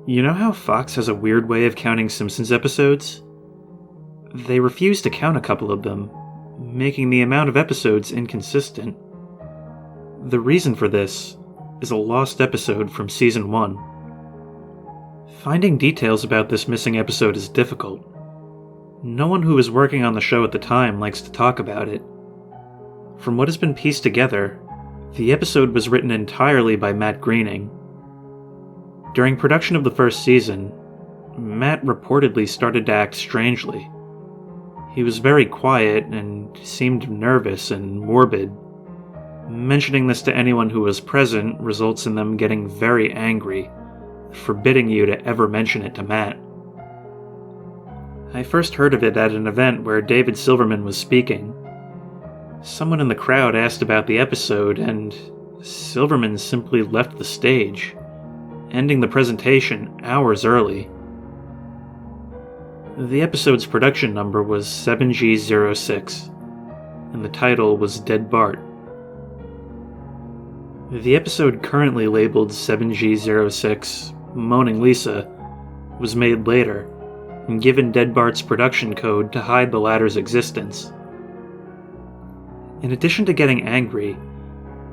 You know how Fox has a weird way of counting Simpsons episodes? They refuse to count a couple of them, making the amount of episodes inconsistent. The reason for this is a lost episode from Season 1. Finding details about this missing episode is difficult. No one who was working on the show at the time likes to talk about it. From what has been pieced together, the episode was written entirely by Matt Groening. During production of the first season, Matt reportedly started to act strangely. He was very quiet and seemed nervous and morbid. Mentioning this to anyone who was present results in them getting very angry, forbidding you to ever mention it to Matt. I first heard of it at an event where David Silverman was speaking. Someone in the crowd asked about the episode, and Silverman simply left the stage, ending the presentation hours early. The episode's production number was 7G06, and the title was Dead Bart. The episode currently labeled 7G06, Moaning Lisa, was made later, and given Dead Bart's production code to hide the latter's existence. In addition to getting angry,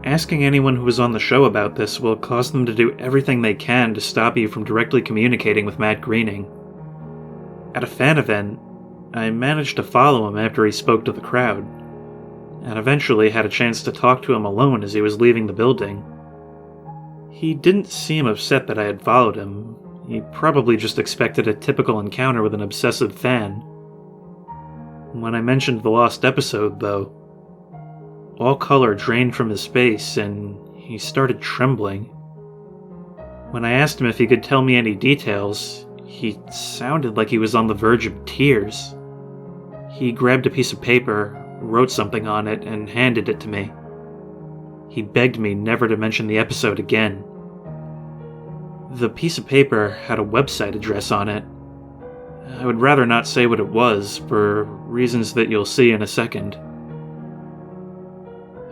asking anyone who was on the show about this will cause them to do everything they can to stop you from directly communicating with Matt Groening. At a fan event, I managed to follow him after he spoke to the crowd, and eventually had a chance to talk to him alone as he was leaving the building. He didn't seem upset that I had followed him. He probably just expected a typical encounter with an obsessive fan. When I mentioned the lost episode, though, all color drained from his face and he started trembling. When I asked him if he could tell me any details, he sounded like he was on the verge of tears. He grabbed a piece of paper, wrote something on it, and handed it to me. He begged me never to mention the episode again. The piece of paper had a website address on it. I would rather not say what it was, for reasons that you'll see in a second.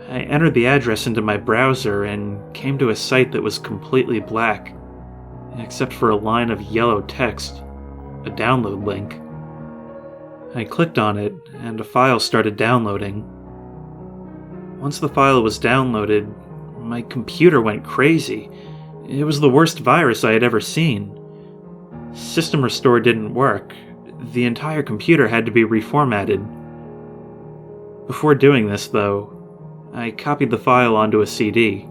I entered the address into my browser and came to a site that was completely black, except for a line of yellow text, a download link. I clicked on it, and a file started downloading. Once the file was downloaded, my computer went crazy. It was the worst virus I had ever seen. System Restore didn't work. The entire computer had to be reformatted. Before doing this, though, I copied the file onto a CD.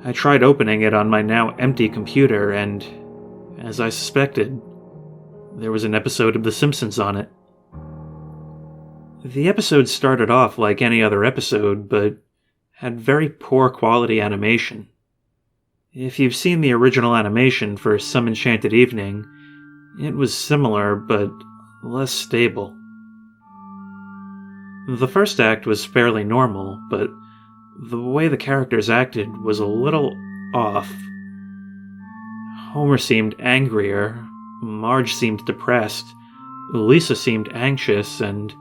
I tried opening it on my now empty computer, and, as I suspected, there was an episode of The Simpsons on it. The episode started off like any other episode, but had very poor quality animation. If you've seen the original animation for Some Enchanted Evening, it was similar, but less stable. The first act was fairly normal, but the way the characters acted was a little off. Homer seemed angrier, Marge seemed depressed, Lisa seemed anxious, and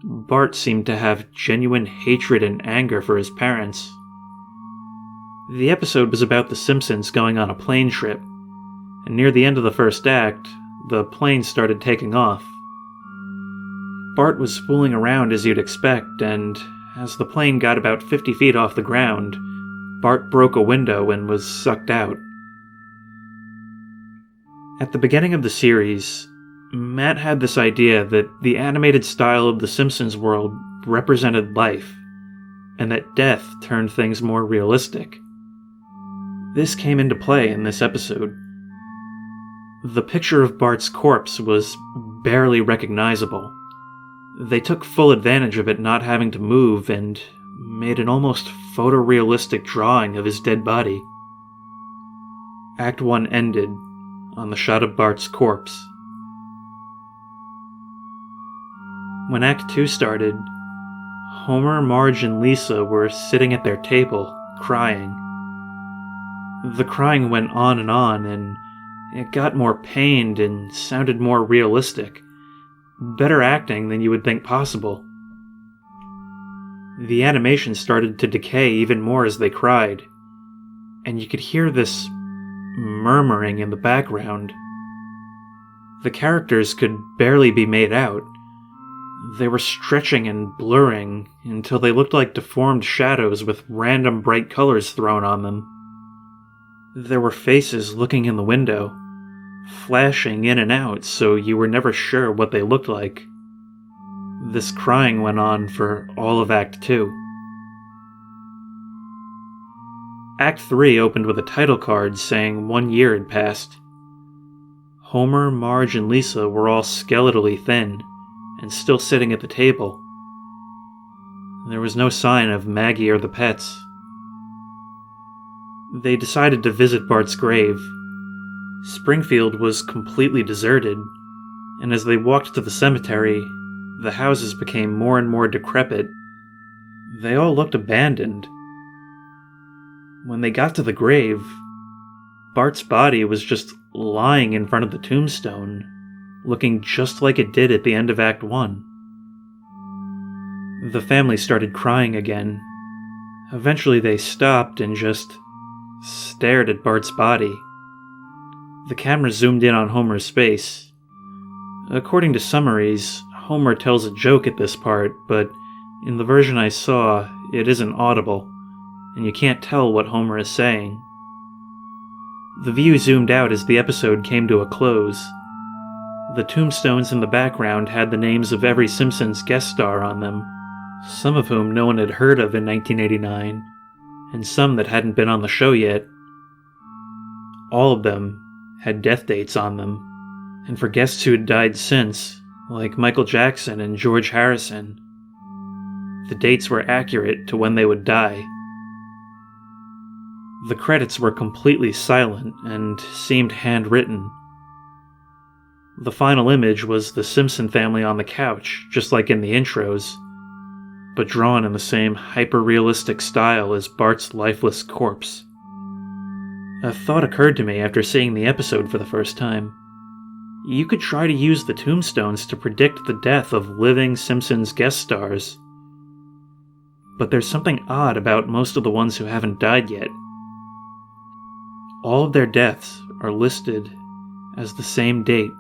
Bart seemed to have genuine hatred and anger for his parents. The episode was about the Simpsons going on a plane trip, and near the end of the first act, the plane started taking off. Bart was fooling around as you'd expect, and as the plane got about 50 feet off the ground, Bart broke a window and was sucked out. At the beginning of the series, Matt had this idea that the animated style of the Simpsons world represented life, and that death turned things more realistic. This came into play in this episode. The picture of Bart's corpse was barely recognizable. They took full advantage of it not having to move and made an almost photorealistic drawing of his dead body. Act 1 ended on the shot of Bart's corpse. When Act 2 started, Homer, Marge, and Lisa were sitting at their table, crying. The crying went on, and it got more pained and sounded more realistic. Better acting than you would think possible. The animation started to decay even more as they cried, and you could hear this murmuring in the background. The characters could barely be made out. They were stretching and blurring until they looked like deformed shadows with random bright colors thrown on them. There were faces looking in the window, flashing in and out so you were never sure what they looked like. This crying went on for all of Act 2. Act 3 opened with a title card saying 1 year had passed. Homer, Marge, and Lisa were all skeletally thin and still sitting at the table. There was no sign of Maggie or the pets. They decided to visit Bart's grave. Springfield was completely deserted, and as they walked to the cemetery, the houses became more and more decrepit. They all looked abandoned. When they got to the grave, Bart's body was just lying in front of the tombstone, looking just like it did at the end of Act 1. The family started crying again. Eventually they stopped and just stared at Bart's body. The camera zoomed in on Homer's face. According to summaries, Homer tells a joke at this part, but in the version I saw, it isn't audible, and you can't tell what Homer is saying. The view zoomed out as the episode came to a close. The tombstones in the background had the names of every Simpsons guest star on them, some of whom no one had heard of in 1989, and some that hadn't been on the show yet. All of them had death dates on them, and for guests who had died since, like Michael Jackson and George Harrison, the dates were accurate to when they would die. The credits were completely silent and seemed handwritten. The final image was the Simpson family on the couch, just like in the intros, but drawn in the same hyper-realistic style as Bart's lifeless corpse. A thought occurred to me after seeing the episode for the first time. You could try to use the tombstones to predict the death of living Simpsons guest stars. But there's something odd about most of the ones who haven't died yet. All of their deaths are listed as the same date.